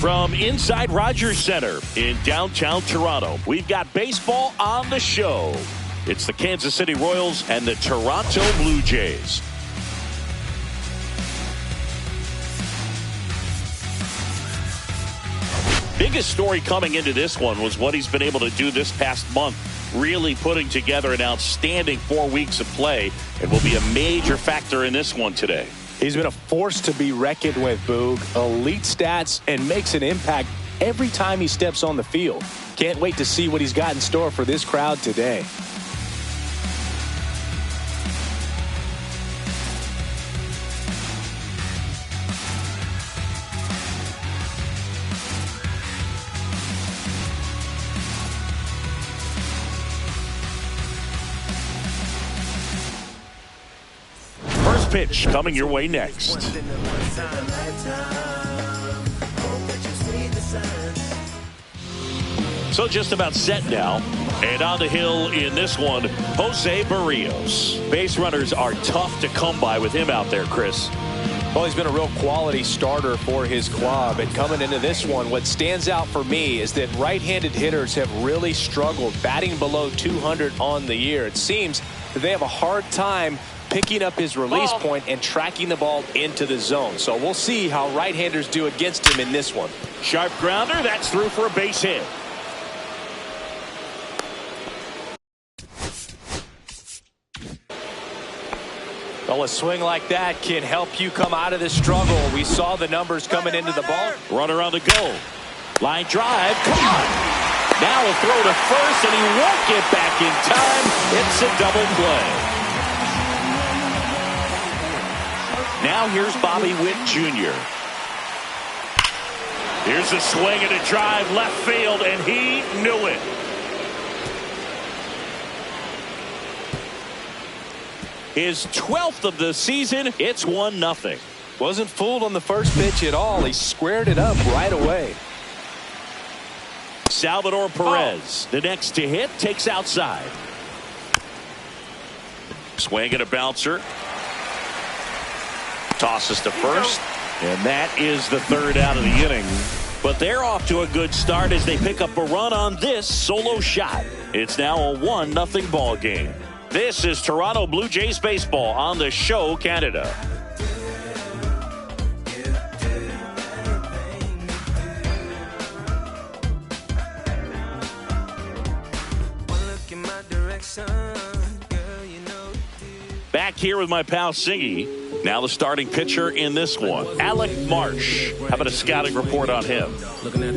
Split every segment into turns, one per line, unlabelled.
From inside Rogers Center in downtown Toronto, we've got baseball on the show. It's the Kansas City Royals and the Toronto Blue Jays. Biggest story coming into this one was what he's been able to do this past month, really putting together an outstanding 4 weeks of play, and will be a major factor in this one today.
He's been a force to be reckoned with, Boog. Elite stats and makes an impact every time he steps on the field. Can't wait to see what he's got in store for this crowd today.
Pitch coming your way next. So just about set now, and on the hill in this one, Jose Barrios. Base runners are tough to come by with him out there, Chris.
Well, he's been a real quality starter for his club, and coming into this one, what stands out for me is that right-handed hitters have really struggled, batting below 200 on the year. It seems that they have a hard time picking up his release point and tracking the ball into the zone. So we'll see how right-handers do against him in this one.
Sharp grounder, that's through for a base hit.
Well, a swing like that can help you come out of the struggle. We saw the numbers coming into the ball.
Runner on the go. Line drive, caught. Now a throw to first, and he won't get back in time. It's a double play. Now here's Bobby Witt Jr. Here's a swing and a drive left field, and he knew it. His 12th of the season. It's 1-0.
Wasn't fooled on the first pitch at all. He squared it up right away.
Salvador Perez, the next to hit, takes outside. Swing and a bouncer. Tosses to first, and that is the third out of the inning. But they're off to a good start as they pick up a run on this solo shot. It's now a 1-0 ball game. This is Toronto Blue Jays baseball on the show, Canada. Back here with my pal Siggy. Now the starting pitcher in this one, Alec Marsh. How about a scouting report on him?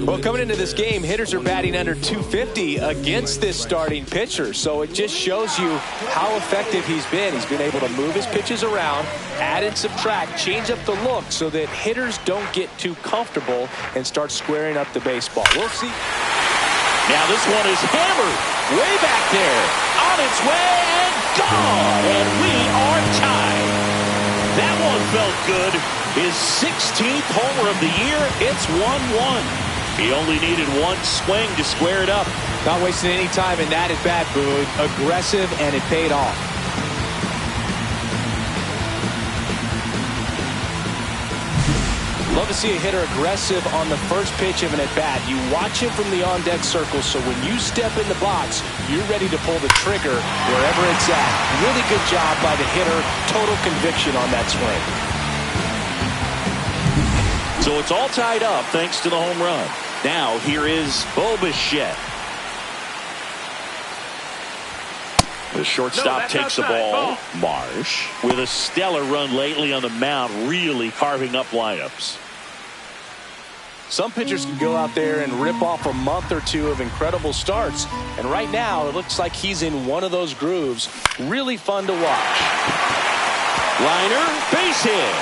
Well, coming into this game, hitters are batting under 250 against this starting pitcher. So it just shows you how effective he's been. He's been able to move his pitches around, add and subtract, change up the look so that hitters don't get too comfortable and start squaring up the baseball. We'll see.
Now this one is hammered way back there. On its way and gone. And we are tied. That one felt good. His 16th homer of the year. It's 1-1. He only needed one swing to square it up.
Not wasting any time in that at bat, Boog. Aggressive, and it paid off. Love to see a hitter aggressive on the first pitch of an at-bat. You watch him from the on-deck circle, so when you step in the box, you're ready to pull the trigger wherever it's at. Really good job by the hitter. Total conviction on that swing.
So it's all tied up thanks to the home run. Now here is Bo Bichette. The shortstop takes the ball. Marsh, with a stellar run lately on the mound, really carving up lineups.
Some pitchers can go out there and rip off a month or two of incredible starts. And right now, it looks like he's in one of those grooves. Really fun to watch.
Liner, base hit.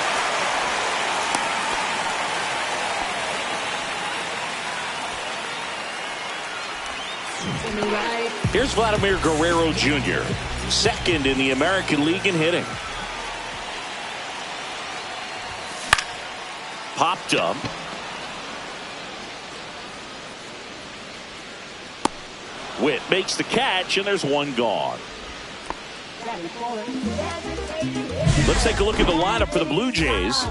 Here's Vladimir Guerrero Jr., second in the American League in hitting. Popped up. Witt makes the catch, and there's one gone. Let's take a look at the lineup for the Blue Jays.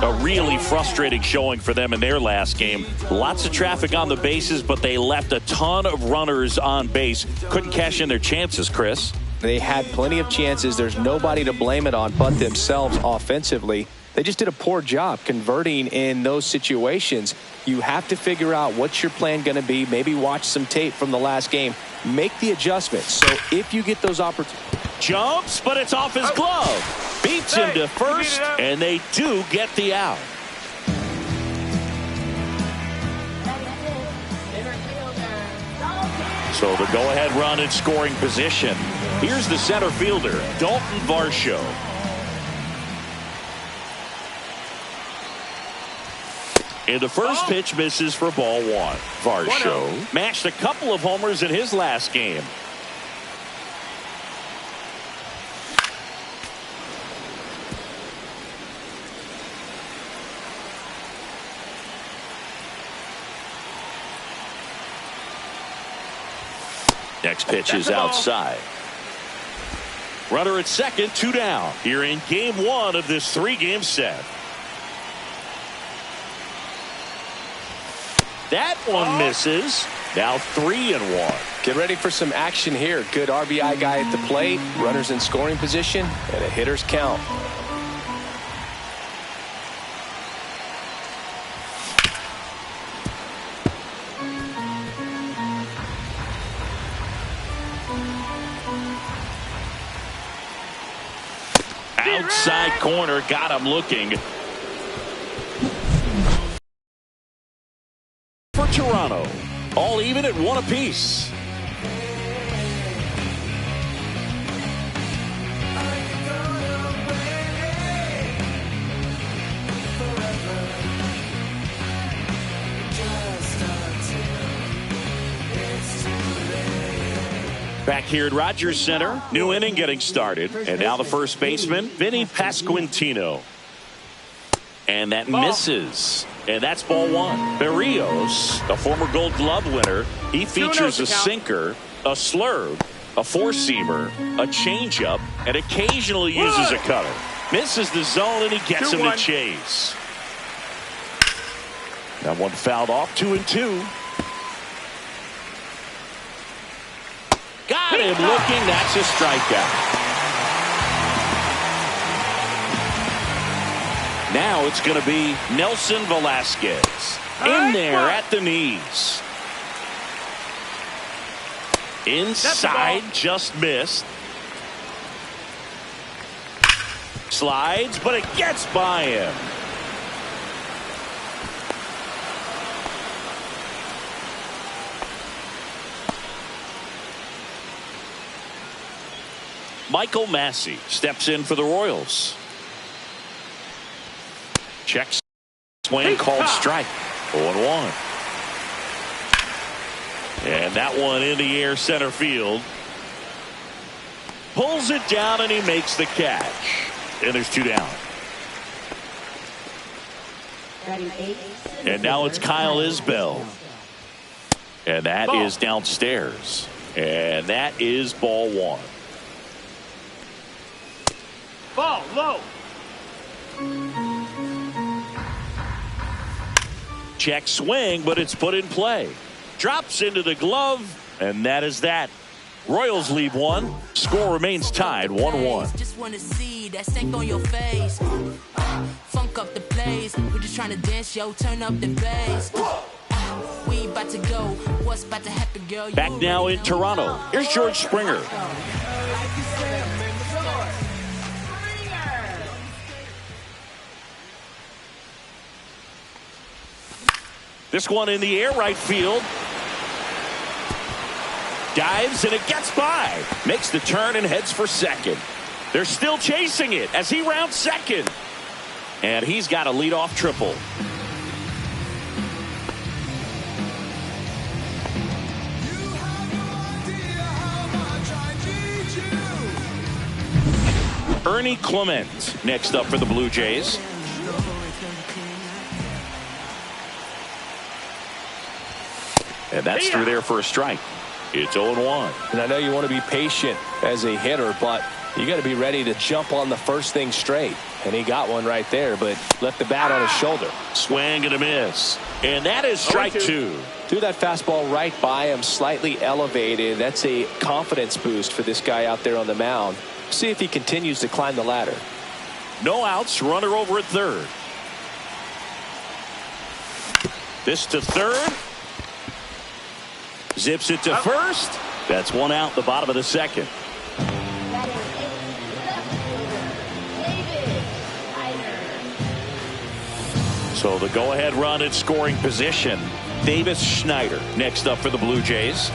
A really frustrating showing for them in their last game. Lots of traffic on the bases, but they left a ton of runners on base. Couldn't cash in their chances, Chris.
They had plenty of chances. There's nobody to blame it on but themselves offensively. They just did a poor job converting in those situations. You have to figure out what's your plan going to be. Maybe watch some tape from the last game. Make the adjustments. So if you get those opportunities.
Jumps, but it's off his glove. Beats him to first, and they do get the out. So the go-ahead run in scoring position. Here's the center fielder, Dalton Varsho. And the first pitch misses for ball one. Varsho mashed a couple of homers in his last game. Next pitch is outside. Runner at second, 2 down. Here in game 1 of this 3-game set. That one misses. Now 3-1.
Get ready for some action here. Good RBI guy at the plate. Runners in scoring position and a hitter's count.
Outside corner, got him looking. For Toronto, all even at 1 apiece. Back here at Rogers Center, new inning getting started. And now the first baseman, Vinny Pasquantino. And that misses. And that's ball one. Berrios, a former Gold Glove winner, he features a sinker, a slurve, a four-seamer, a changeup, and occasionally uses a cutter. Misses the zone, and he gets him to chase. That one fouled off, 2-2. Got him looking. That's a strikeout. Now it's going to be Nelson Velasquez in there at the knees. Inside, just missed. Slides, but it gets by him. Michael Massey steps in for the Royals. Checks swing, called strike. 0-1. And that one in the air center field. Pulls it down and he makes the catch. And there's 2 down. And now it's Kyle Isbell. And that is downstairs. And that is ball one.
Ball low.
Check swing, but it's put in play. Drops into the glove, and that is that. Royals leave one. Score remains tied 1-1.
Just wanna see that stank on your face. Funk up the place. We're just trying to dance, yo. Turn up the bass. We about to go. What's about to happen, girl?
Back now in Toronto. Here's George Springer. This one in the air, right field. Dives and it gets by. Makes the turn and heads for second. They're still chasing it as he rounds second. And he's got a leadoff triple. Ernie Clement next up for the Blue Jays. And that's through there for a strike. It's 0-1.
And I know you want to be patient as a hitter, but You got to be ready to jump on the first thing straight. And he got one right there, but left the bat on his shoulder.
Swing and a miss. And that is strike 2.
Threw that fastball right by him, slightly elevated. That's a confidence boost for this guy out there on the mound. See if he continues to climb the ladder.
No outs, runner over at third. This to third. Zips it to first. That's one out, the bottom of the second. So the go-ahead run in scoring position. Davis Schneider next up for the Blue Jays.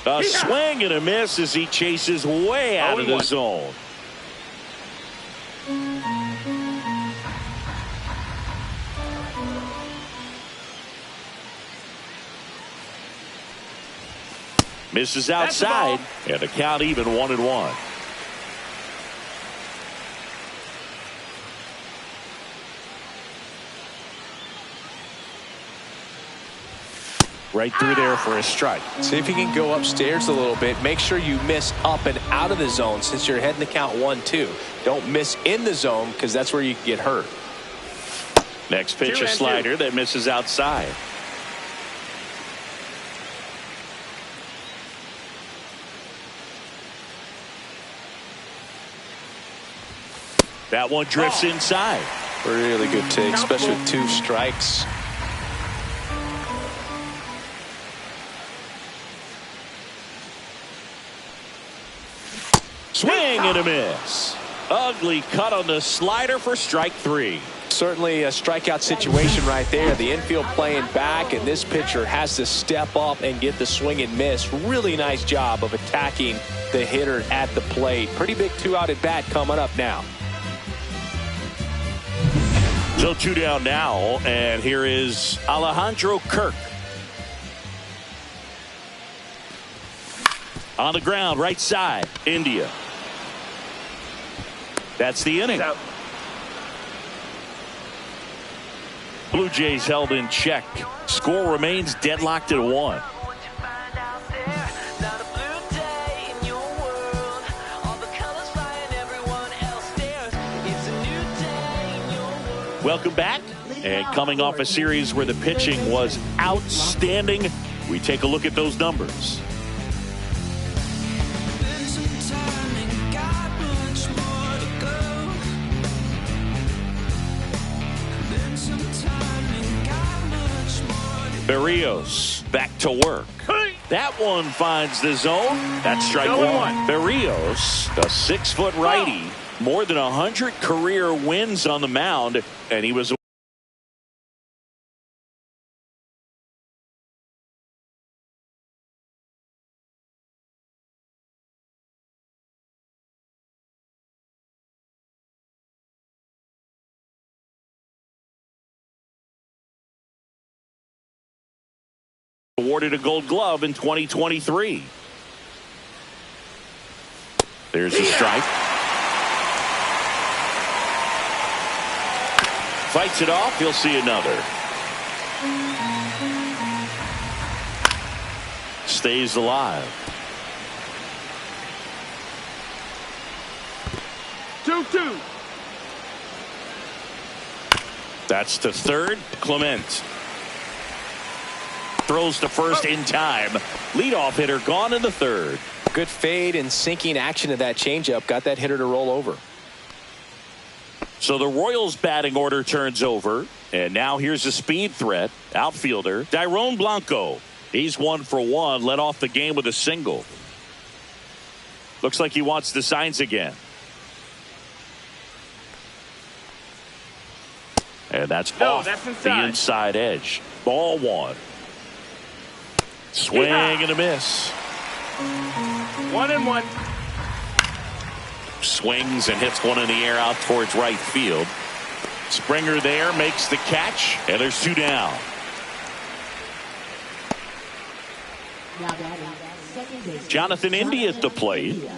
A swing and a miss as he chases way out of the zone. Misses outside, and the count even 1-1. Right through there for a strike.
See if you can go upstairs a little bit. Make sure you miss up and out of the zone since you're heading the count 1-2. Don't miss in the zone because that's where you can get hurt.
Next pitch, a slider that misses outside. That one drifts inside.
Really good take, especially with 2 strikes.
Swing and a miss. Ugly cut on the slider for strike 3.
Certainly a strikeout situation right there. The infield playing back, and this pitcher has to step up and get the swing and miss. Really nice job of attacking the hitter at the plate. Pretty big 2-out at bat coming up now.
So 2 down now, and here is Alejandro Kirk. On the ground, right side, India. That's the inning. Blue Jays held in check. Score remains deadlocked at 1. Welcome back. And coming off a series where the pitching was outstanding, we take a look at those numbers. Berrios back to work. That one finds the zone. That's strike 1. Berrios, a 6-foot righty, more than 100 career wins on the mound, and he was awarded a Gold Glove in 2023. There's a strike. Fights it off. He'll see another. Stays alive.
2-2.
That's to third. Clement throws to first in time. Leadoff hitter gone in the third.
Good fade and sinking action of that changeup. Got that hitter to roll over.
So the Royals batting order turns over. And now here's a speed threat. Outfielder Dairon Blanco. He's 1 for 1. Led off the game with a single. Looks like he wants the signs again. And that's off the inside edge. Ball 1. Swing and a miss.
1-1.
Swings and hits one in the air out towards right field. Springer there makes the catch, and there's 2 down. Jonathan India at the plate.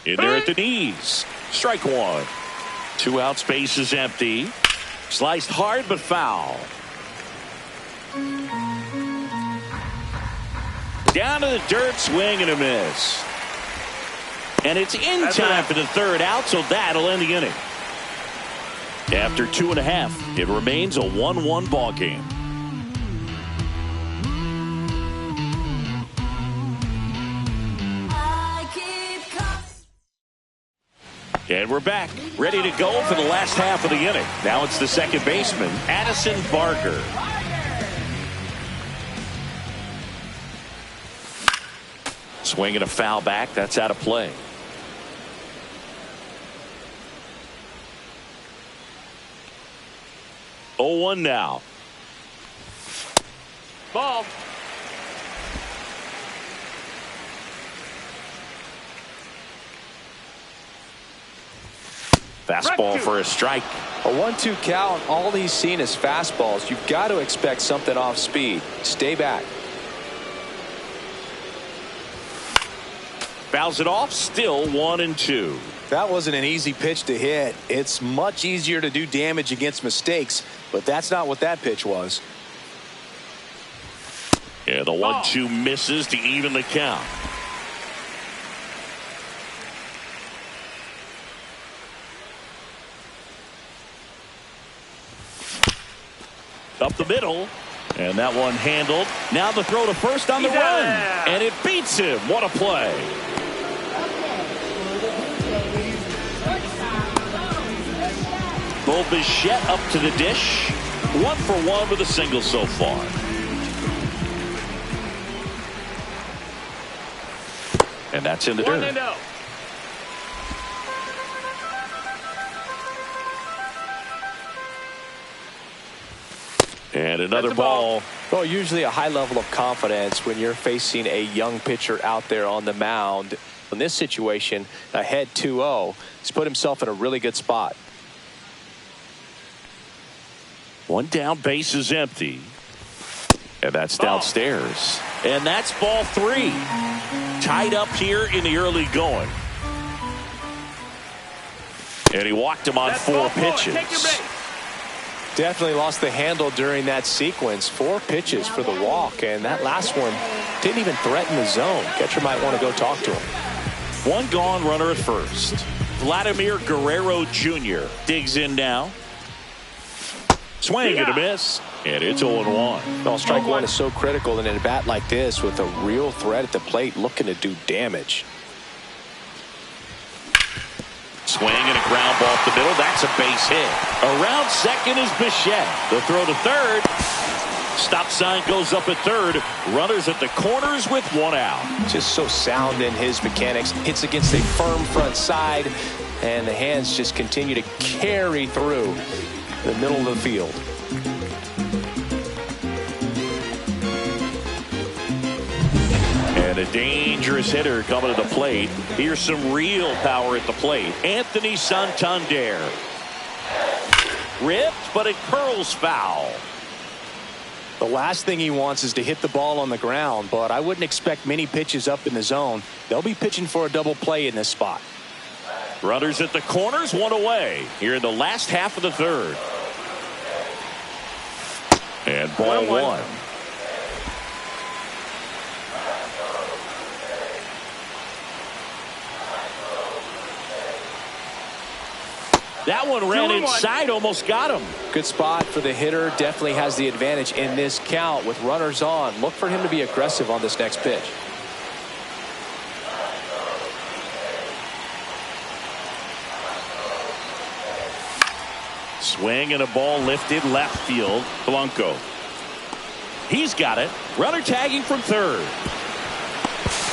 In there at the knees. Strike one. 2 outs, base is empty. Sliced hard but foul. Down to the dirt, swing and a miss. And it's in time for the 3rd out, so that'll end the inning. After 2.5, it remains a 1-1 ball game. And we're back, ready to go for the last half of the inning. Now it's the second baseman, Addison Barker. Swinging a foul back, that's out of play. Oh, 1 now.
Ball.
Fastball for a strike.
A 1-2 count. All he's seen is fastballs. You've got to expect something off speed. Stay back.
Fouls it off. Still 1-2.
That wasn't an easy pitch to hit. It's much easier to do damage against mistakes, but that's not what that pitch was.
Yeah, the 1-2 misses to even the count. Up the middle, and that one handled. Now the throw to first on the run, and it beats him. What a play. Bo Bichette up to the dish. 1 for 1 with a single so far. And that's in the dirt.
1-0.
And another ball.
Well, usually a high level of confidence when you're facing a young pitcher out there on the mound. In this situation, ahead 2-0, he's put himself in a really good spot.
1 down, base is empty. And that's downstairs. And that's ball 3. Tied up here in the early going. And he walked him on 4 pitches.
Definitely lost the handle during that sequence. 4 pitches for the walk, and that last one didn't even threaten the zone. Catcher might want to go talk to him.
1 gone, runner at first. Vladimir Guerrero Jr. digs in now. Swing and a miss, and it's 0-1.
Well, strike one is so critical in a bat like this with a real threat at the plate looking to do damage.
Swing and a ground ball off the middle. That's a base hit. Around second is Bichette. The throw to third. Stop sign goes up at third. Runners at the corners with 1 out.
Just so sound in his mechanics. Hits against a firm front side, and the hands just continue to carry through the middle of the field.
And a dangerous hitter coming to the plate. Here's some real power at the plate. Anthony Santander. Ripped, but it curls foul.
The last thing he wants is to hit the ball on the ground, but I wouldn't expect many pitches up in the zone. They'll be pitching for a double play in this spot.
Runners at the corners, 1 away here in the last half of the third. And ball 1. That one ran inside, almost got him.
Good spot for the hitter. Definitely has the advantage in this count with runners on. Look for him to be aggressive on this next pitch.
Swing and a ball lifted left field. Blanco. He's got it. Runner tagging from third.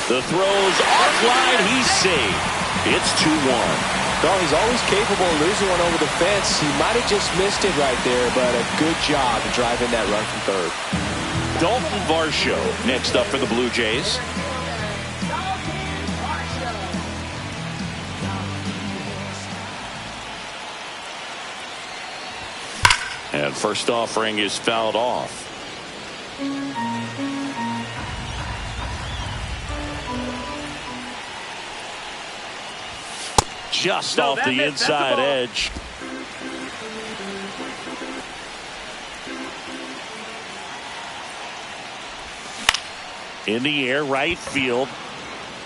The throw's offline. He's safe. It's 2-1.
Well, he's always capable of losing one over the fence. He might have just missed it right there, but a good job driving that run from third.
Dalton Varsho next up for the Blue Jays. And first offering is fouled off. just
No,
off
that
the
missed. That's the
inside
ball.
edge. In the air, right field,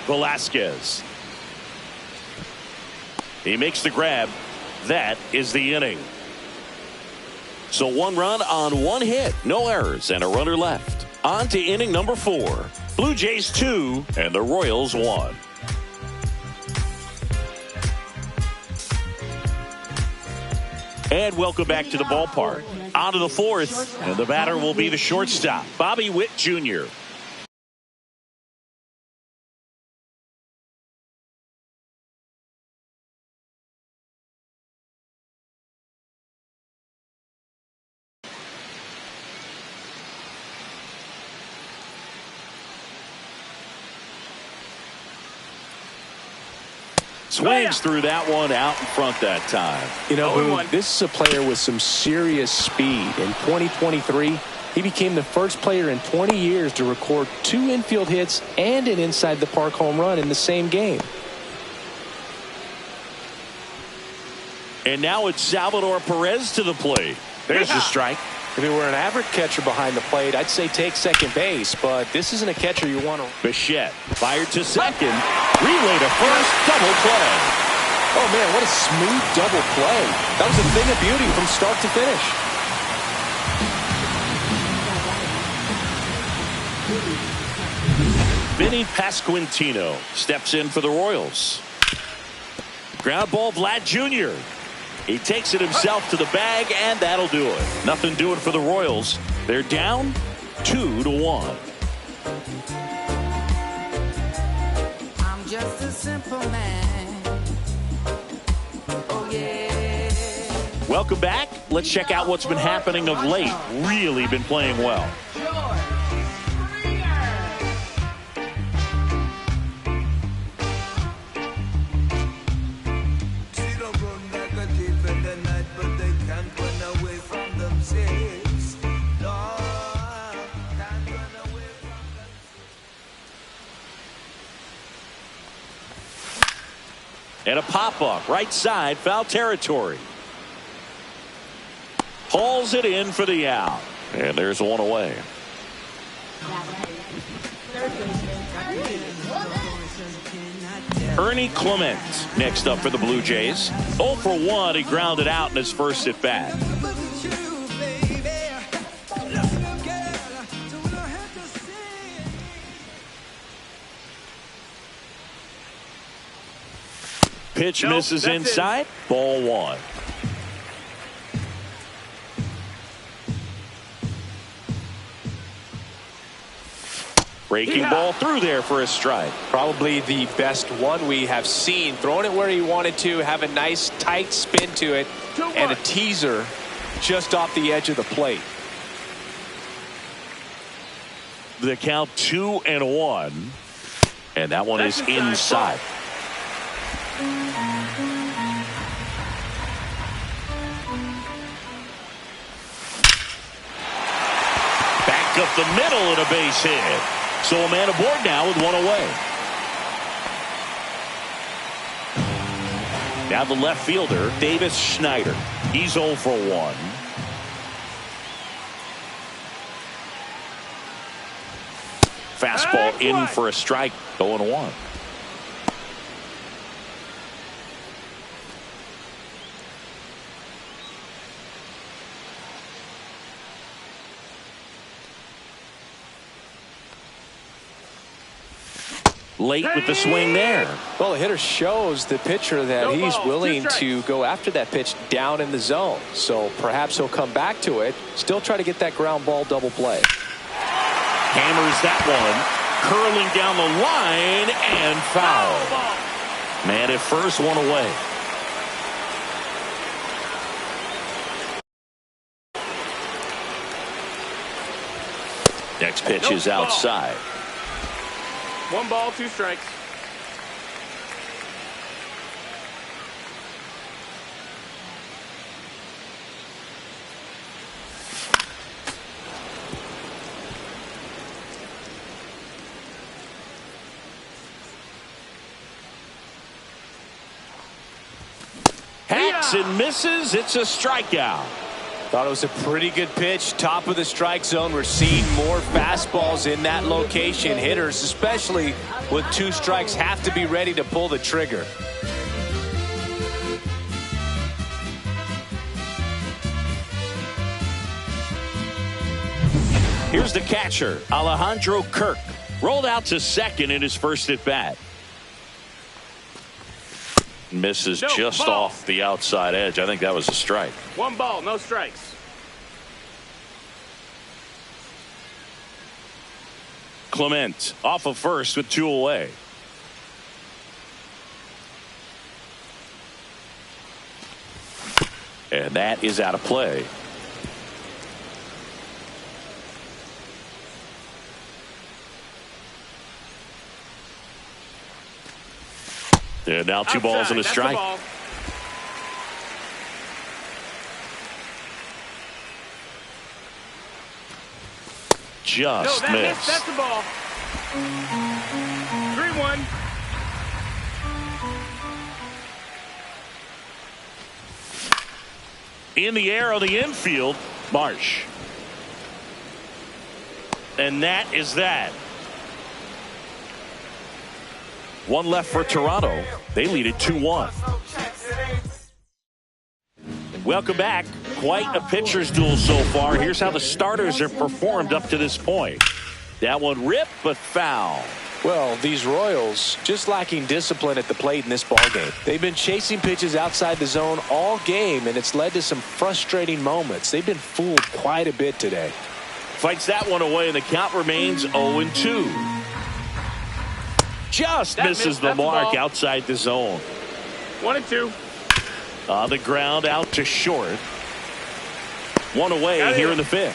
Velasquez. He makes the grab. That is the inning. So 1 run on 1 hit, no errors, and a runner left. On to inning number 4. Blue Jays 2 and the Royals 1. And welcome back to the ballpark. On to the 4th, and the batter will be the shortstop, Bobby Witt Jr. Swings through that one out in front that time.
You know,
0-1.
this is a player with some serious speed. In 2023, he became the first player in 20 years to record 2 infield hits and an inside the park home run in the same game.
And now it's Salvador Perez to the plate. There's the strike.
If it were an average catcher behind the plate, I'd say take second base, but this isn't a catcher you want to.
Bichette fired to second. Relay to first. Double play.
Oh, man, what a smooth double play. That was a thing of beauty from start to finish.
Vinny Pasquantino steps in for the Royals. Ground ball, Vlad Jr. He takes it himself to the bag, and that'll do it. Nothing doing for the Royals. They're down 2-1.
I'm just a simple man. Oh, yeah.
Welcome back. Let's check out what's been happening of late. Really been playing well. And a pop-up, right side, foul territory. Hauls it in for the out. And there's one away. Ernie Clement next up for the Blue Jays. 0 for 1, he grounded out in his first at bat. Pitch misses inside. Ball 1. Breaking ball through there for a strike.
Probably the best one we have seen. Throwing it where he wanted to, have a nice tight spin to it, and a teaser just off the edge of the plate.
The count 2-1. And that one is inside. Back up the middle and a base hit. So a man aboard now with one away. Now the left fielder, Davis Schneider. He's 0 for 1. Fastball in for a strike. 0-1. Late with the swing there.
Well, the hitter shows the pitcher that he's willing to go after that pitch down in the zone. So perhaps he'll come back to it. Still try to get that ground ball double play.
Hammers that one. Curling down the line and foul. Man at first, one away. Next pitch is outside.
1 ball, 2 strikes.
swings and misses. It's a strikeout.
Thought it was a pretty good pitch. Top of the strike zone. We're seeing more fastballs in that location. Hitters, especially with 2 strikes, have to be ready to pull the trigger.
Here's the catcher, Alejandro Kirk. Rolled out to second in his first at bat. Misses just off the outside edge. I think that was a strike.
1 ball, no strikes.
Clement off of first with 2 away. And that is out of play. And now 2 balls and a strike. Just missed.
That's the ball. 3-1.
In the air on the infield, Marsh. And that is that. 1 left for Toronto. They lead it 2-1. Welcome back. Quite a pitcher's duel so far. Here's how the starters have performed up to this point. That one ripped, but foul.
Well, these Royals just lacking discipline at the plate in this ballgame. They've been chasing pitches outside the zone all game, and it's led to some frustrating moments. They've been fooled quite a bit today.
Fights that one away, and the count remains 0-2. Just misses the mark outside the zone.
1-2.
On the ground, out to short. 1 away here in the 5th.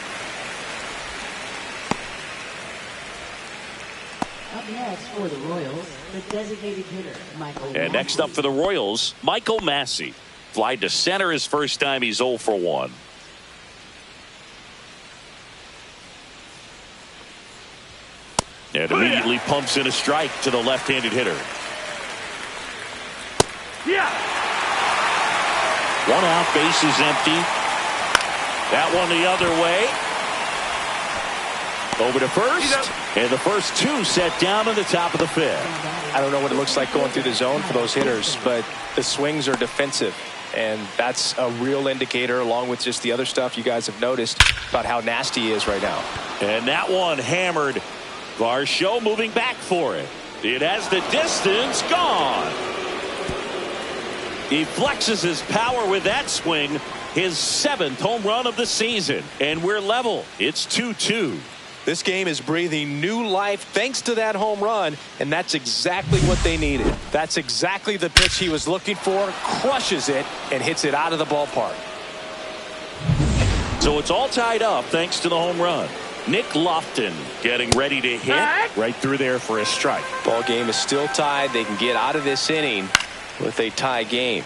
Up next for the Royals, the designated hitter, Michael.
And next up for the Royals, Michael Massey. Flied to center his first time. He's 0 for 1. And immediately pumps in a strike to the left-handed hitter.
Yeah.
1 out, base is empty. That one the other way. Over to first. And the first 2 set down in the top of the 5th.
I don't know what it looks like going through the zone for those hitters, but the swings are defensive. And that's a real indicator, along with just the other stuff you guys have noticed about how nasty he is right now.
And that one hammered. Varsho moving back for it. It has the distance, gone. He flexes his power with that swing. His 7th home run of the season. And we're level. It's 2-2.
This game is breathing new life thanks to that home run, and that's exactly what they needed. That's exactly the pitch he was looking for. Crushes it and hits it out of the ballpark.
So it's all tied up thanks to the home run. Nick Lofton getting ready to hit right through there for a strike.
Ball game is still tied. They can get out of this inning with a tie game.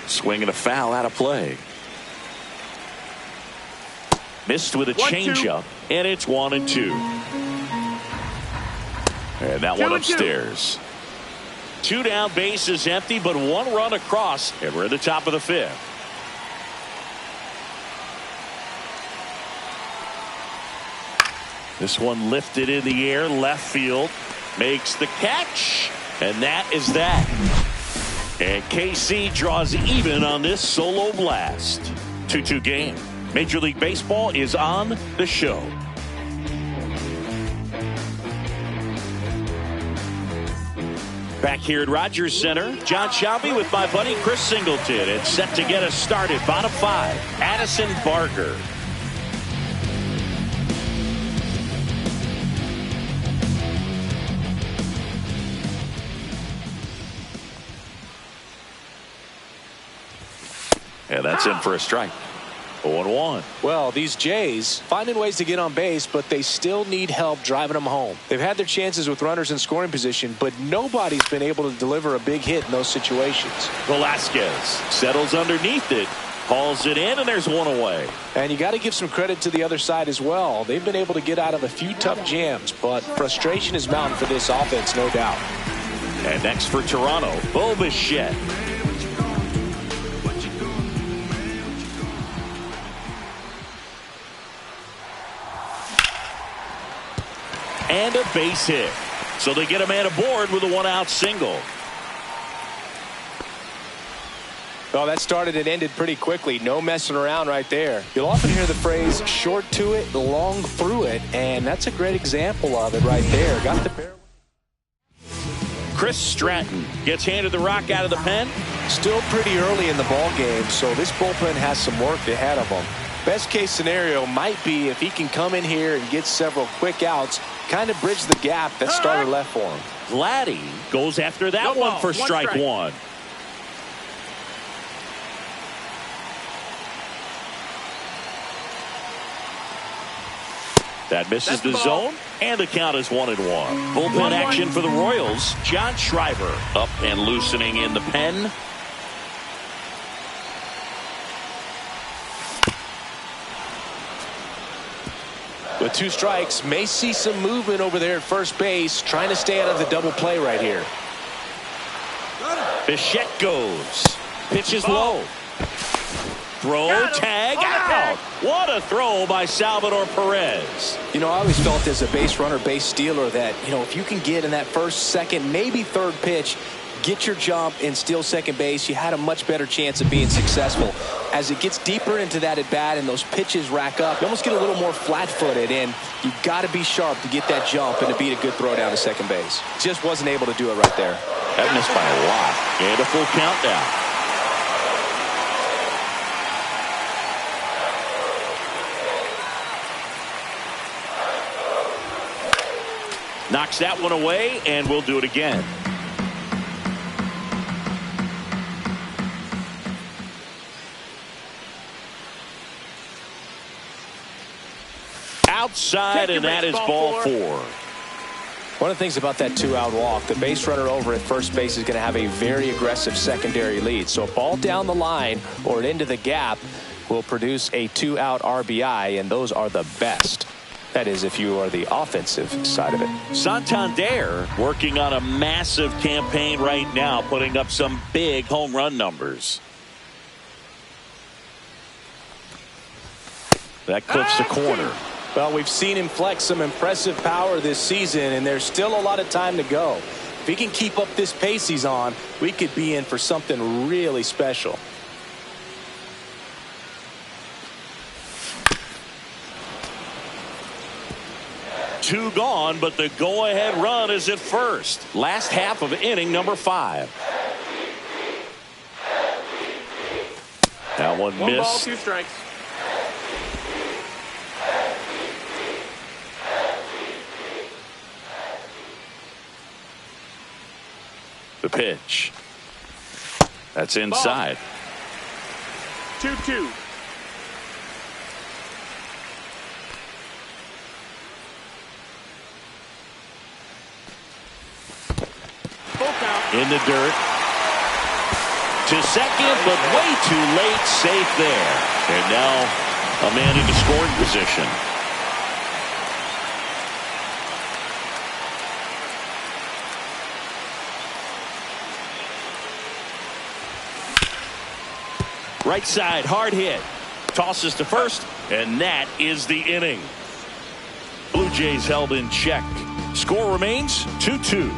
Swing and a foul out of play. Missed with a changeup, and it's 1-2. And that one upstairs. 2 down, base is empty, but 1 run across, and we're at the top of the 5th. This one lifted in the air, left field, makes the catch, and that is that. And KC draws even on this solo blast. 2-2 game. Major League Baseball is on the show. Back here at Rogers Center, John Shelby with my buddy Chris Singleton. It's set to get us started. Bottom 5, Addison Barker. And that's in for a strike. 0-1.
Well, these Jays finding ways to get on base, but they still need help driving them home. They've had their chances with runners in scoring position, but nobody's been able to deliver a big hit in those situations.
Velasquez settles underneath it, hauls it in, and there's 1 away.
And you got to give some credit to the other side as well. They've been able to get out of a few tough jams, but frustration is mounting for this offense, no doubt.
And next for Toronto, Bo Bichette. and a base hit. So they get a man aboard with a one-out single.
Well, that started and ended pretty quickly. No messing around right there. You'll often hear the phrase, short to it, long through it, and that's a great example of it right there. Got the pair.
Chris Stratton gets handed the rock out of the pen.
Still pretty early in the ball game, so this bullpen has some work ahead of him. Best case scenario might be if he can come in here and get several quick outs, kind of bridge the gap that starter left for him.
Vladdy goes after that
No
one
ball,
for strike
strike.
one. That misses
That's
the
the ball.
zone, and the count is 1-1. Bullpen action for the Royals. John Schreiber up and loosening in the pen.
With 2 strikes, may see some movement over there at first base, trying to stay out of the double play right here.
Bichette goes. Pitches
Ball.
low. Throw,
Got him.
tag,
Oh,
out. What a throw by Salvador Perez.
You know, I always felt as a base runner, base stealer that, you know, if you can get in that first, second, maybe third pitch, get your jump and steal second base, you had a much better chance of being successful. As it gets deeper into that at bat and those pitches rack up, you almost get a little more flat-footed, and you got to be sharp to get that jump and to beat a good throw down to second base. Just wasn't able to do it right there.
That missed by a lot. And a full count now. Knocks that one away, and we'll do it again. Outside, and that is ball 4.
One of the things about that 2-out walk, the base runner over at first base is going to have a very aggressive secondary lead. So a ball down the line or into the gap will produce a 2-out RBI, and those are the best. That is, if you are the offensive side of it.
Santander working on a massive campaign right now, putting up some big home run numbers. That clips the corner.
Well, we've seen him flex some impressive power this season, and there's still a lot of time to go. If he can keep up this pace he's on, we could be in for something really special.
Two gone, but the go-ahead run is at first. Last half of inning number 5. That one
One ball,
missed.
2 strikes.
The pitch. That's inside.
2-2. Full count.
In the dirt. To second, but way too late. Safe there. And now a man into scoring position. Right side, hard hit. Tosses to first, and that is the inning. Blue Jays held in check. Score remains 2-2.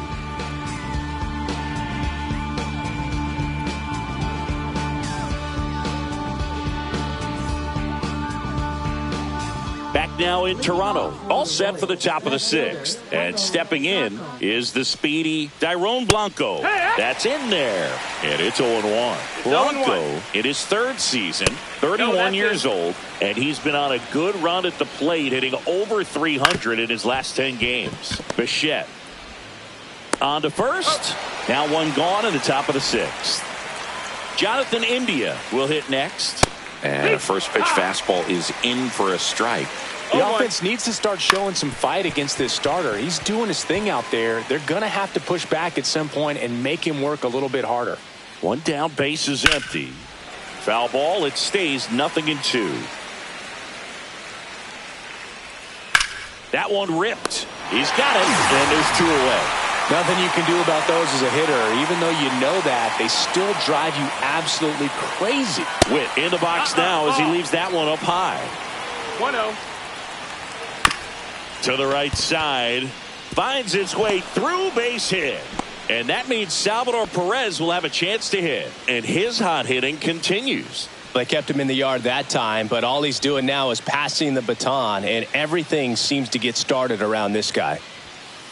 Back now in Toronto, all set for the top of the 6th. And stepping in is the speedy Dairon Blanco. That's in there. And it's 0-1. Blanco in his 3rd season, 31 years old, and he's been on a good run at the plate, hitting over 300 in his last 10 games. Bichette on to first. Now one gone in the top of the 6th. Jonathan India will hit next.
And a first pitch fastball is in for a strike.
The offense needs to start showing some fight against this starter. He's doing his thing out there. They're going to have to push back at some point and make him work a little bit harder.
One down, base is empty. Foul ball, it stays 0-2. That one ripped. He's got it, and there's 2 away.
Nothing you can do about those as a hitter. Even though you know that, they still drive you absolutely crazy.
Witt in the box now as he leaves that one up high.
1-0.
To the right side. Finds its way through, base hit. And that means Salvador Perez will have a chance to hit. And his hot hitting continues.
They kept him in the yard that time, but all he's doing now is passing the baton, and everything seems to get started around this guy.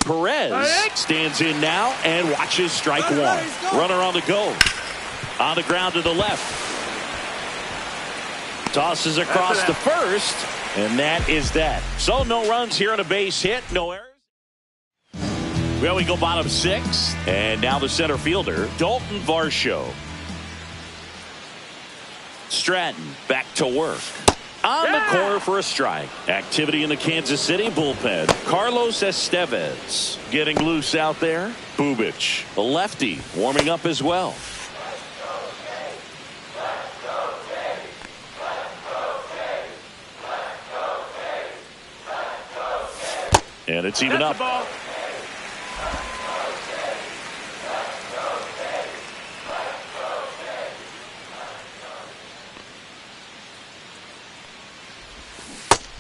Perez stands in now and watches strike one. Runner on the go. On the ground to the left. Tosses across the first, and that is that. So no runs here on a base hit, no errors. Well, we go bottom six, and now the center fielder, Dalton Varsho. Stratton back to work. On the corner for a strike. Activity in the Kansas City bullpen. Carlos Estevez getting loose out there. Bubic, the lefty, warming up as well. And it's even up.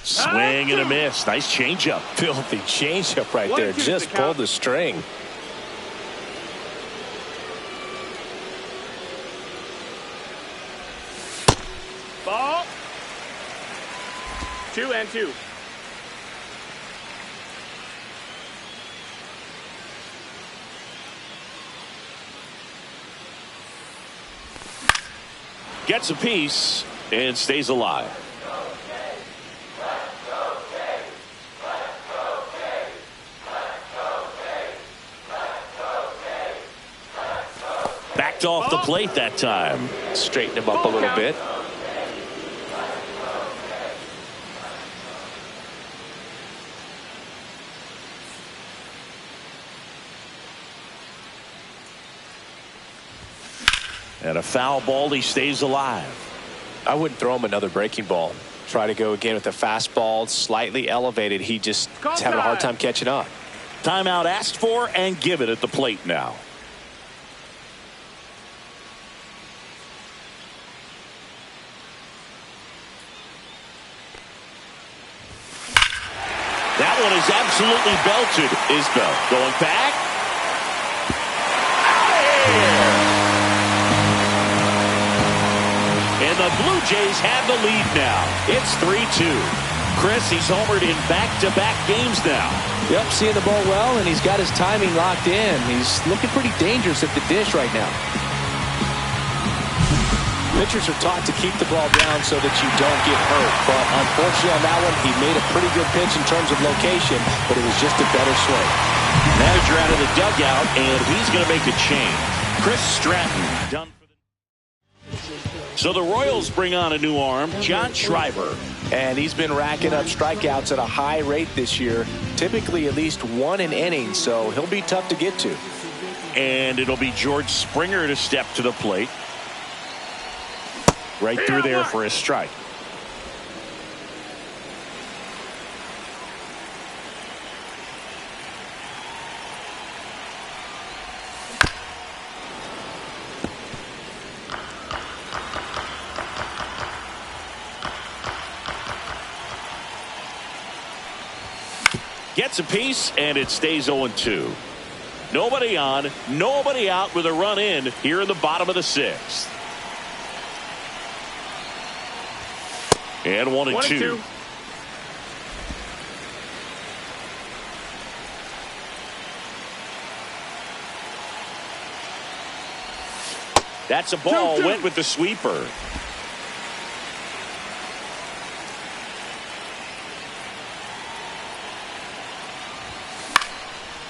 Swing and a miss. Nice changeup.
Filthy changeup right there. Just pulled the string.
Ball. 2-2.
Gets a piece and stays alive. Backed off the plate that time.
Straighten him up a little bit.
And a foul ball, he stays alive.
I wouldn't throw him another breaking ball. Try to go again with a fastball, slightly elevated. He just is having a hard time catching up.
Timeout asked for and given at the plate now. That one is absolutely belted. Isbell going back. And the Blue Jays have the lead now. It's 3-2. Chris, he's homered in back-to-back games now.
Yep, seeing the ball well, and he's got his timing locked in. He's looking pretty dangerous at the dish right now. Pitchers are taught to keep the ball down so that you don't get hurt. But unfortunately on that one, he made a pretty good pitch in terms of location, but it was just a better swing.
Manager out of the dugout, and he's going to make a change. Chris Stratton done for the... So the Royals bring on a new arm, John Schreiber.
And he's been racking up strikeouts at a high rate this year, typically at least one an inning, so he'll be tough to get to.
And it'll be George Springer to step to the plate. Right through there for a strike. Gets a piece, and it stays 0-2. Nobody on, nobody out with a run in here in the bottom of the sixth. And 1-2. That's a ball. Went with the sweeper.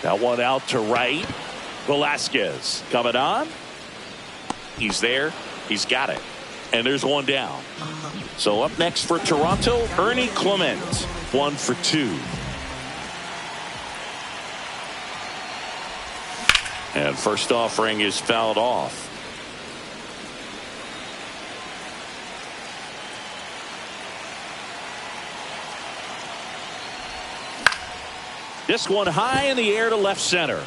That one out to right. Velasquez coming on. He's there. He's got it. And there's one down. So up next for Toronto, Ernie Clement. 1 for 2. And first offering is fouled off. This one high in the air to left center.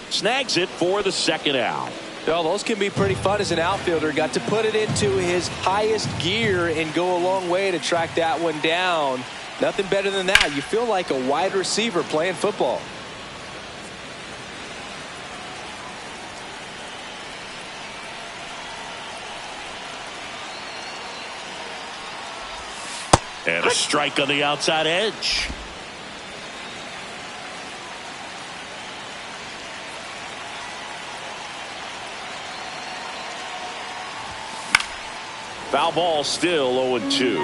Snags it for the second out.
Well, those can be pretty fun as an outfielder. Got to put it into his highest gear and go a long way to track that one down. Nothing better than that. You feel like a wide receiver playing football.
And a strike on the outside edge. Foul ball, still 0-2.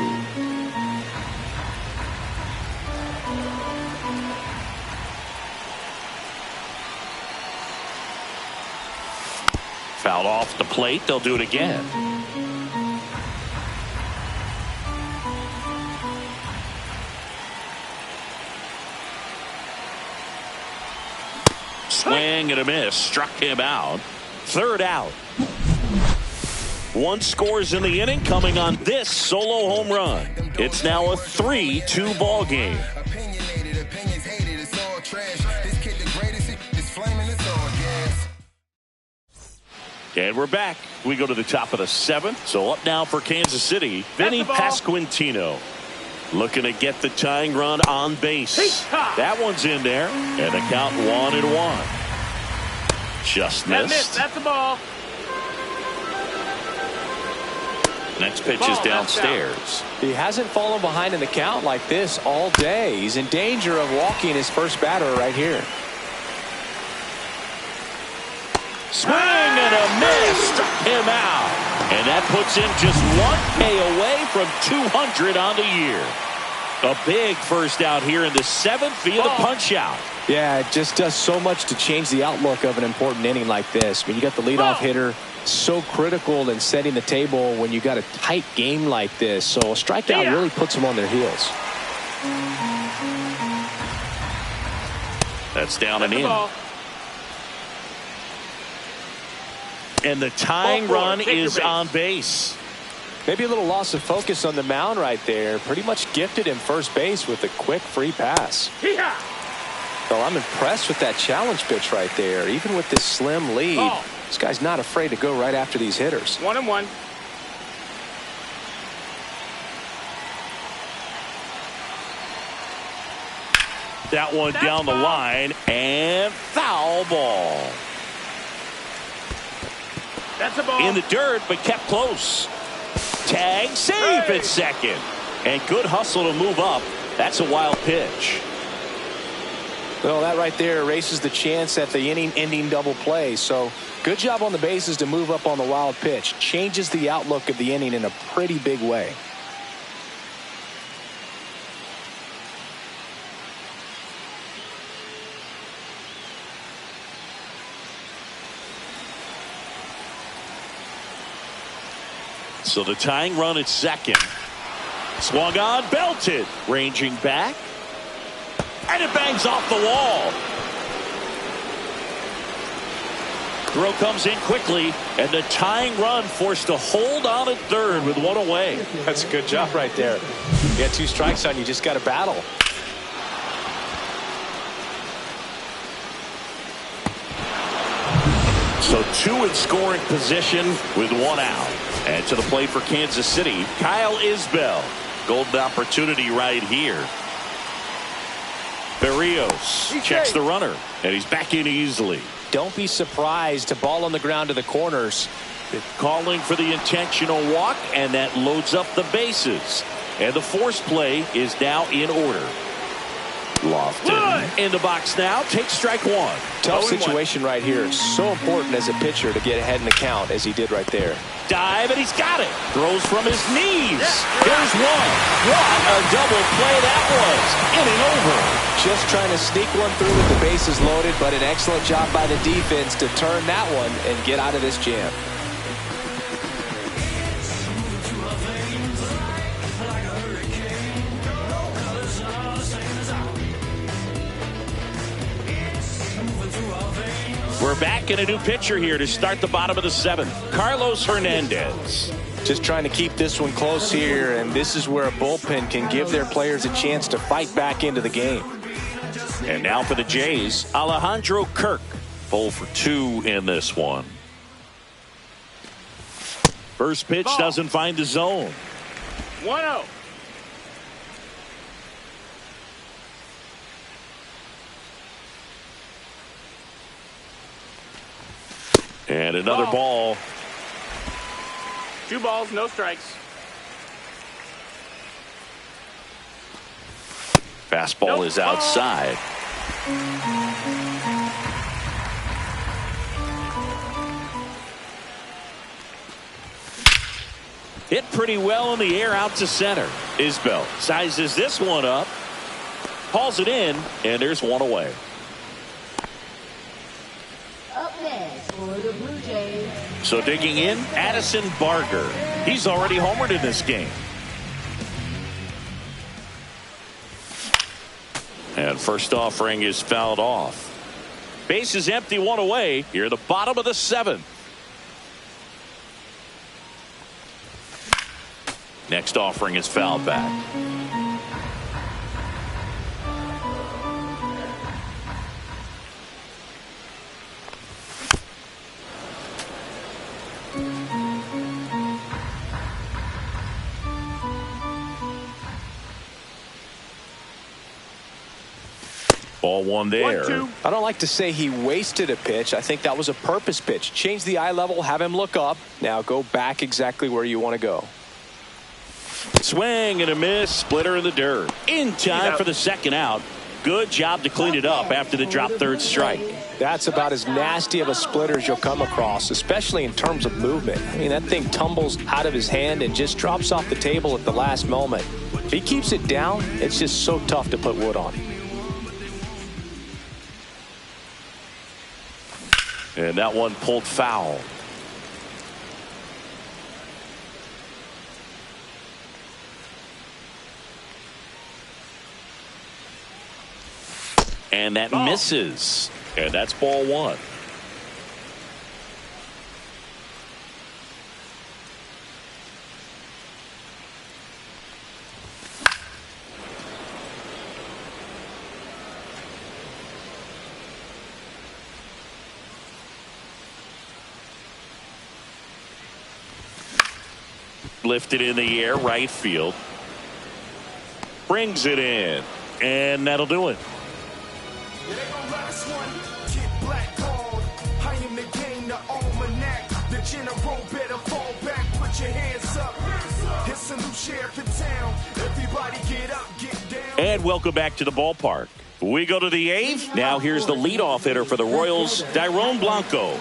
Fouled off the plate. They'll do it again. Swing and a miss. Struck him out. Third out. One scores in the inning coming on this solo home run. It's now a 3-2 ball game. And we're back. We go to the top of the 7th. So up now for Kansas City, Vinny Pasquantino. Looking to get the tying run on base. That one's in there. And the count 1-1. Just missed.
That's the ball.
Next pitch is downstairs.
He hasn't fallen behind in the count like this all day. He's in danger of walking his first batter right here.
Swing and a miss. Struck him out. And that puts him just 1K away from 200 on the year. A big first out here in the 7th via the punch out.
Yeah, it just does so much to change the outlook of an important inning like this. When you got the leadoff hitter, so critical in setting the table when you got a tight game like this. So a strikeout really puts them on their heels.
That's down and in. And the tying run is on base.
Maybe a little loss of focus on the mound right there. Pretty much gifted him first base with a quick free pass. Well, I'm impressed with that challenge pitch right there. Even with this slim lead, this guy's not afraid to go right after these hitters.
1-1.
That one down the line and foul ball.
That's a ball.
In the dirt, but kept close. Tag safe at second. And good hustle to move up. That's a wild pitch.
Well, that right there erases the chance at the inning-ending double play. So good job on the bases to move up on the wild pitch. Changes the outlook of the inning in a pretty big way.
So the tying run at second. Swung on, belted. Ranging back. And it bangs off the wall. Throw comes in quickly, and the tying run forced to hold on at third with one away.
That's a good job right there. You got 2 strikes on you, just got to battle.
So 2 in scoring position with 1 out. And to the plate for Kansas City, Kyle Isbell. Golden opportunity right here. Berrios checks the runner, and he's back in easily.
Don't be surprised to ball on the ground to the corners.
Calling for the intentional walk, and that loads up the bases. And the force play is now in order. Lofton in the box now. Takes strike 1.
Tough situation right here. So important as a pitcher to get ahead in the count as he did right there.
Dive, and he's got it. Throws from his knees. Here's one. What a double play that was. Inning over.
Just trying to sneak one through with the bases loaded, but an excellent job by the defense to turn that one and get out of this jam.
We're back in a new pitcher here to start the bottom of the 7th. Carlos Hernandez.
Just trying to keep this one close here, and this is where a bullpen can give their players a chance to fight back into the game.
And now for the Jays, Alejandro Kirk. 0 for 2 in this one. First pitch doesn't find the zone.
1-0.
And another ball.
2 balls, no strikes.
Fastball is outside. Hit pretty well in the air out to center. Isbell sizes this one up, hauls it in, and there's one away.
Up next for the Blue Jays.
So digging in, Addison Barger. He's already homered in this game. And first offering is fouled off. Base is empty, one away. Here at the bottom of the 7th. Next offering is fouled back. Ball one there.
1-2.
I don't like to say he wasted a pitch. I think that was a purpose pitch. Change the eye level, have him look up. Now go back exactly where you want to go.
Swing and a miss. Splitter in the dirt. In time for the second out. Good job to clean it up after the drop third strike.
That's about as nasty of a splitter as you'll come across, especially in terms of movement. I mean, that thing tumbles out of his hand and just drops off the table at the last moment. If he keeps it down, it's just so tough to put wood on.
And that one pulled foul. And that misses. And that's ball one. Lifted in the air, right field. Brings it in. And that'll do it. And welcome back to the ballpark. We go to the 8th. Now here's the leadoff hitter for the Royals, Dairon Blanco.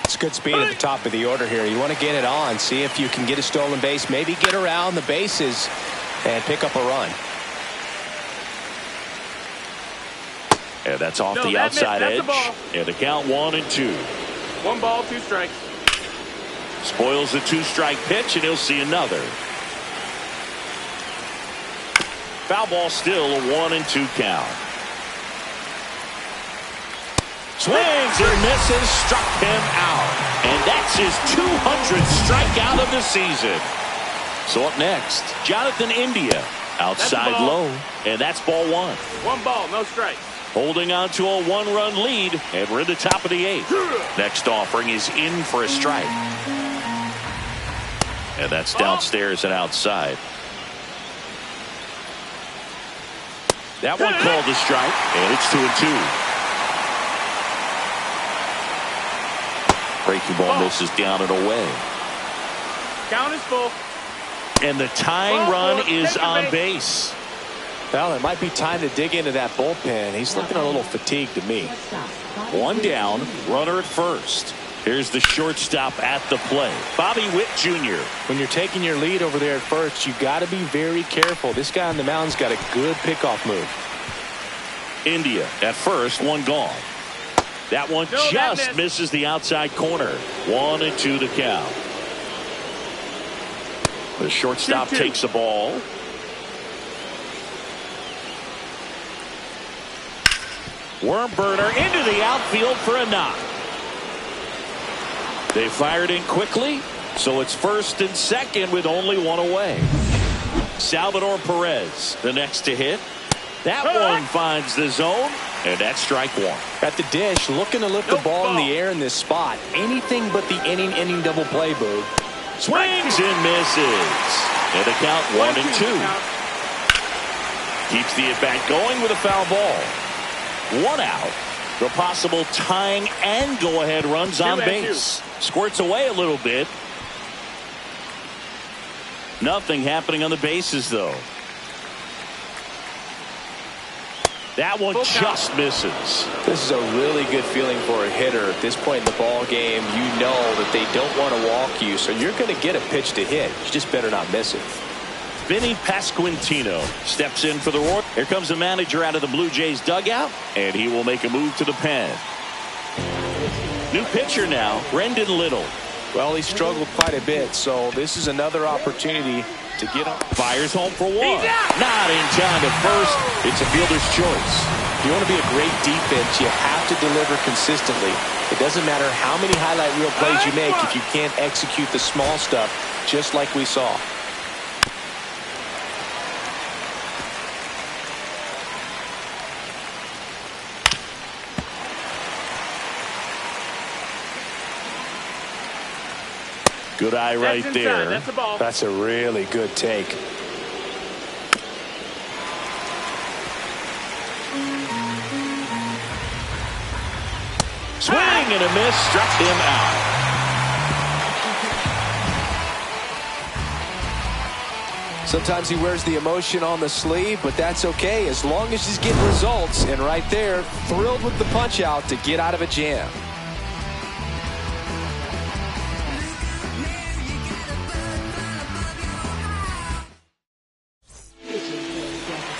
It's good speed at the top of the order here. You want to get it on, see if you can get a stolen base, maybe get around the bases and pick up a run.
And that's off the outside edge. And the count 1-2.
1 ball, 2 strikes.
Spoils the 2-strike pitch, and he'll see another. Foul ball, still a 1-2 count. Swings and misses, struck him out. And that's his 200th strikeout of the season. So up next, Jonathan India. Outside low. And that's ball 1.
1 ball, no strikes.
Holding on to a 1-run lead, and we're at the top of the 8th. Next offering is in for a strike. And that's downstairs and outside. That one called a strike, and it's 2-2. Breaking ball misses down and away.
Count is full.
And the tying run is on base.
Well, it might be time to dig into that bullpen. He's looking a little fatigued to me.
One down, runner at first. Here's the shortstop at the plate, Bobby Witt Jr.
When you're taking your lead over there at first, you got to be very careful. This guy on the mound's got a good pickoff move.
India at first, one gone. That one just misses the outside corner. 1-2 the count. The shortstop takes the ball. Worm burner into the outfield for a knock. They fired in quickly, so it's first and second with only one away. Salvador Perez, the next to hit. That one finds the zone, and that's strike 1.
At the dish, looking to lift the ball in the air in this spot. Anything but the inning double play, Boo.
Swings and misses. And the count 1-2. Keeps the at-bat going with a foul ball. 1 out. The possible tying and go-ahead runs on base. Squirts away a little bit. Nothing happening on the bases, though. That one just misses.
This is a really good feeling for a hitter at this point in the ball game. You know that they don't want to walk you, so you're going to get a pitch to hit. You just better not miss it.
Vinny Pasquantino steps in for the Royals. Here comes the manager out of the Blue Jays dugout, and he will make a move to the pen. New pitcher now, Brendan Little.
Well, he struggled quite a bit, so this is another opportunity to get on.
Fires home for one. Not in time to first. It's a fielder's choice.
If you want to be a great defense, you have to deliver consistently. It doesn't matter how many highlight reel plays you make if you can't execute the small stuff, just like we saw.
Good eye right
That's
there.
inside. That's the ball.
That's a really good take.
Swing and a miss, struck him out.
Sometimes he wears the emotion on the sleeve, but that's okay as long as he's getting results. And right there, thrilled with the punch out to get out of a jam.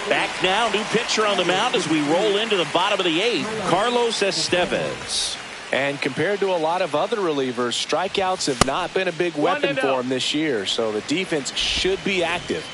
Back now, new pitcher on the mound as we roll into the bottom of the eighth, Carlos Estevez.
And compared to a lot of other relievers, strikeouts have not been a big weapon for him this year, so the defense should be active.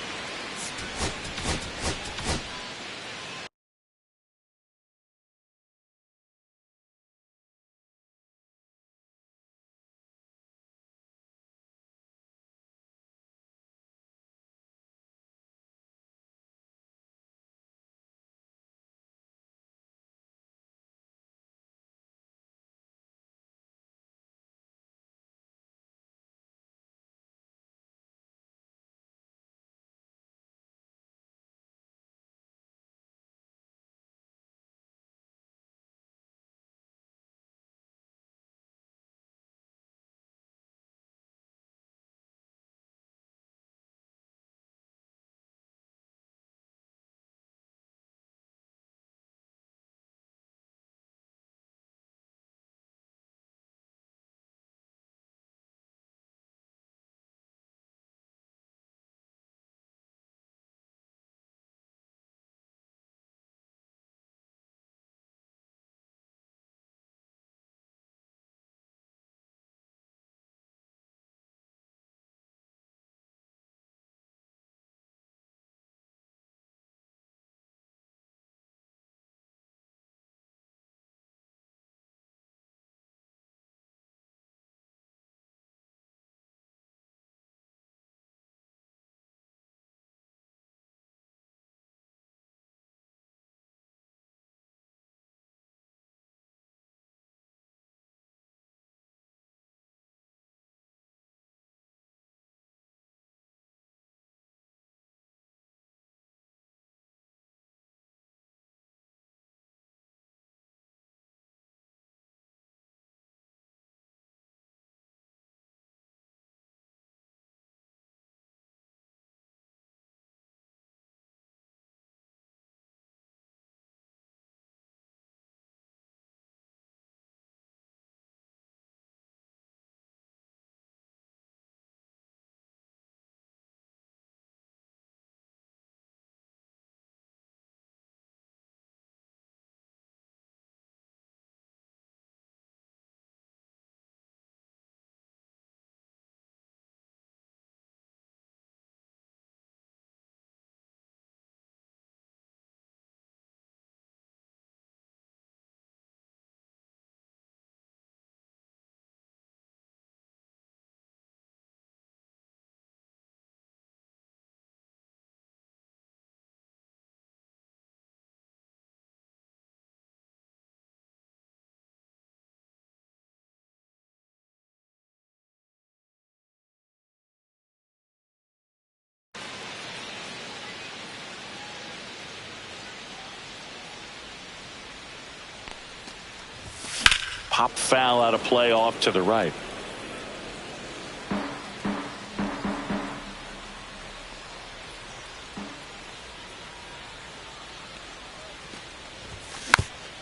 Pop foul out of play off to the right.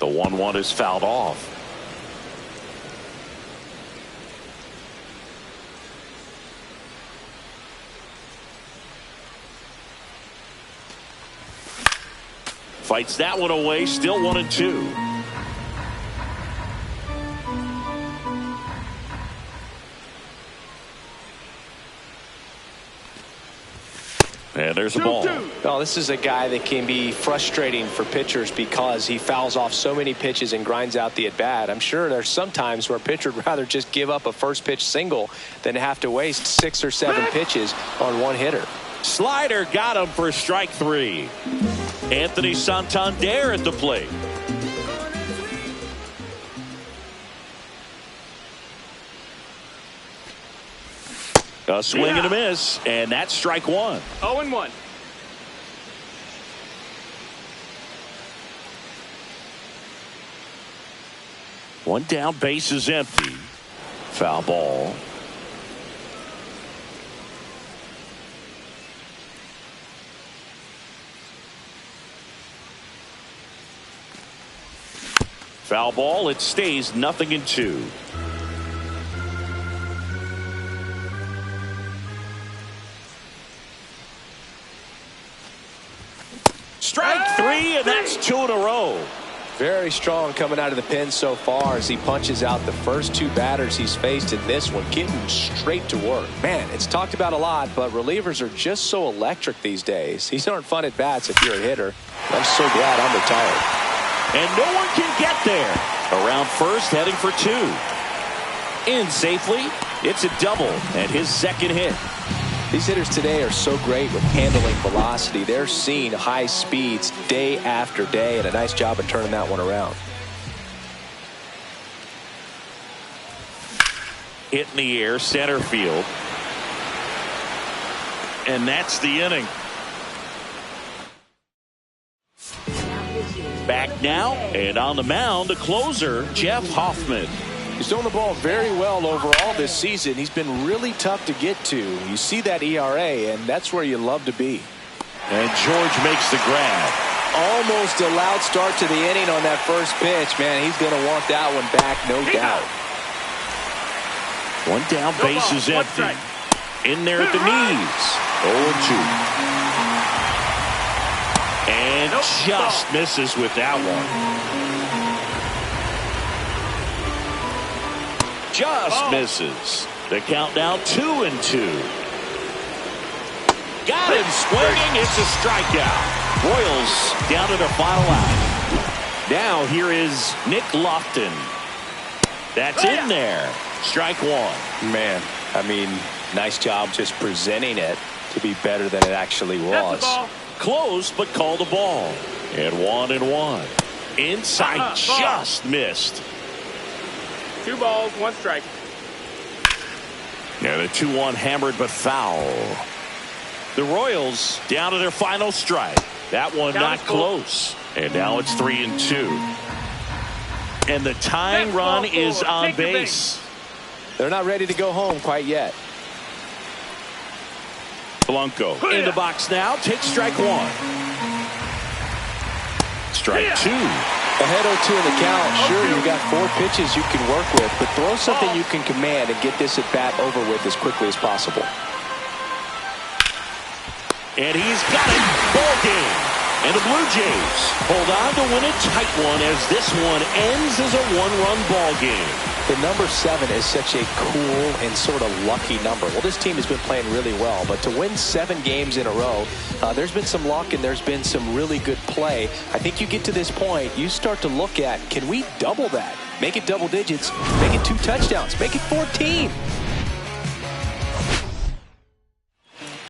The 1-1 is fouled off. Fights that one away, still 1-2. And there's a ball.
Well, this is a guy that can be frustrating for pitchers because he fouls off so many pitches and grinds out the at-bat. I'm sure there's some times where a pitcher would rather just give up a first pitch single than have to waste 6 or 7 pitches on one hitter.
Slider got him for strike 3. Anthony Santander at the plate. A swing and a miss, and that's strike 1.
0-1.
One down, base is empty. Foul ball. Foul ball, it stays 0-2. Strike 3, and that's 2 in a row.
Very strong coming out of the pen so far as he punches out the first 2 batters he's faced in this one, getting straight to work. Man, it's talked about a lot, but relievers are just so electric these days. These aren't fun at bats if you're a hitter. I'm so glad I'm retired.
And no one can get there. Around first, heading for 2. In safely. It's a double and his second hit.
These hitters today are so great with handling velocity. They're seeing high speeds day after day, and a nice job of turning that one around.
Hit in the air, center field. And that's the inning. Back now, and on the mound, the closer, Jeff Hoffman.
He's thrown the ball very well overall this season. He's been really tough to get to. You see that ERA, and that's where you love to be.
And George makes the grab.
Almost a loud start to the inning on that first pitch. Man, he's going to want that one back, no doubt.
One down, base is empty. In there at the knees. 0-2. And just misses with that one. Just misses. The count now 2-2. Got him swinging. It's a strikeout. Royals down to their final out. Now here is Nick Lofton. That's in there. Strike 1.
Man, I mean, nice job just presenting it to be better than it actually was.
Close, but called the ball. And 1-1. Inside, just missed.
2 balls, 1 strike.
Yeah, the 2-1 hammered but foul. The Royals down to their final strike. That one not close. And now it's 3-2. And the tying run is on base.
They're not ready to go home quite yet.
Blanco in the box now. Takes strike 1. Strike 2.
Ahead 0-2 in the count. Sure, you got 4 pitches you can work with, but throw something you can command and get this at bat over with as quickly as possible.
And he's got it. Ball game. And the Blue Jays hold on to win a tight one as this one ends as a 1-run ball game.
The number 7 is such a cool and sort of lucky number. Well, this team has been playing really well, but to win 7 games in a row, there's been some luck and there's been some really good play. I think you get to this point, you start to look at, can we double that? Make it double digits, make it 2 touchdowns, make it 14.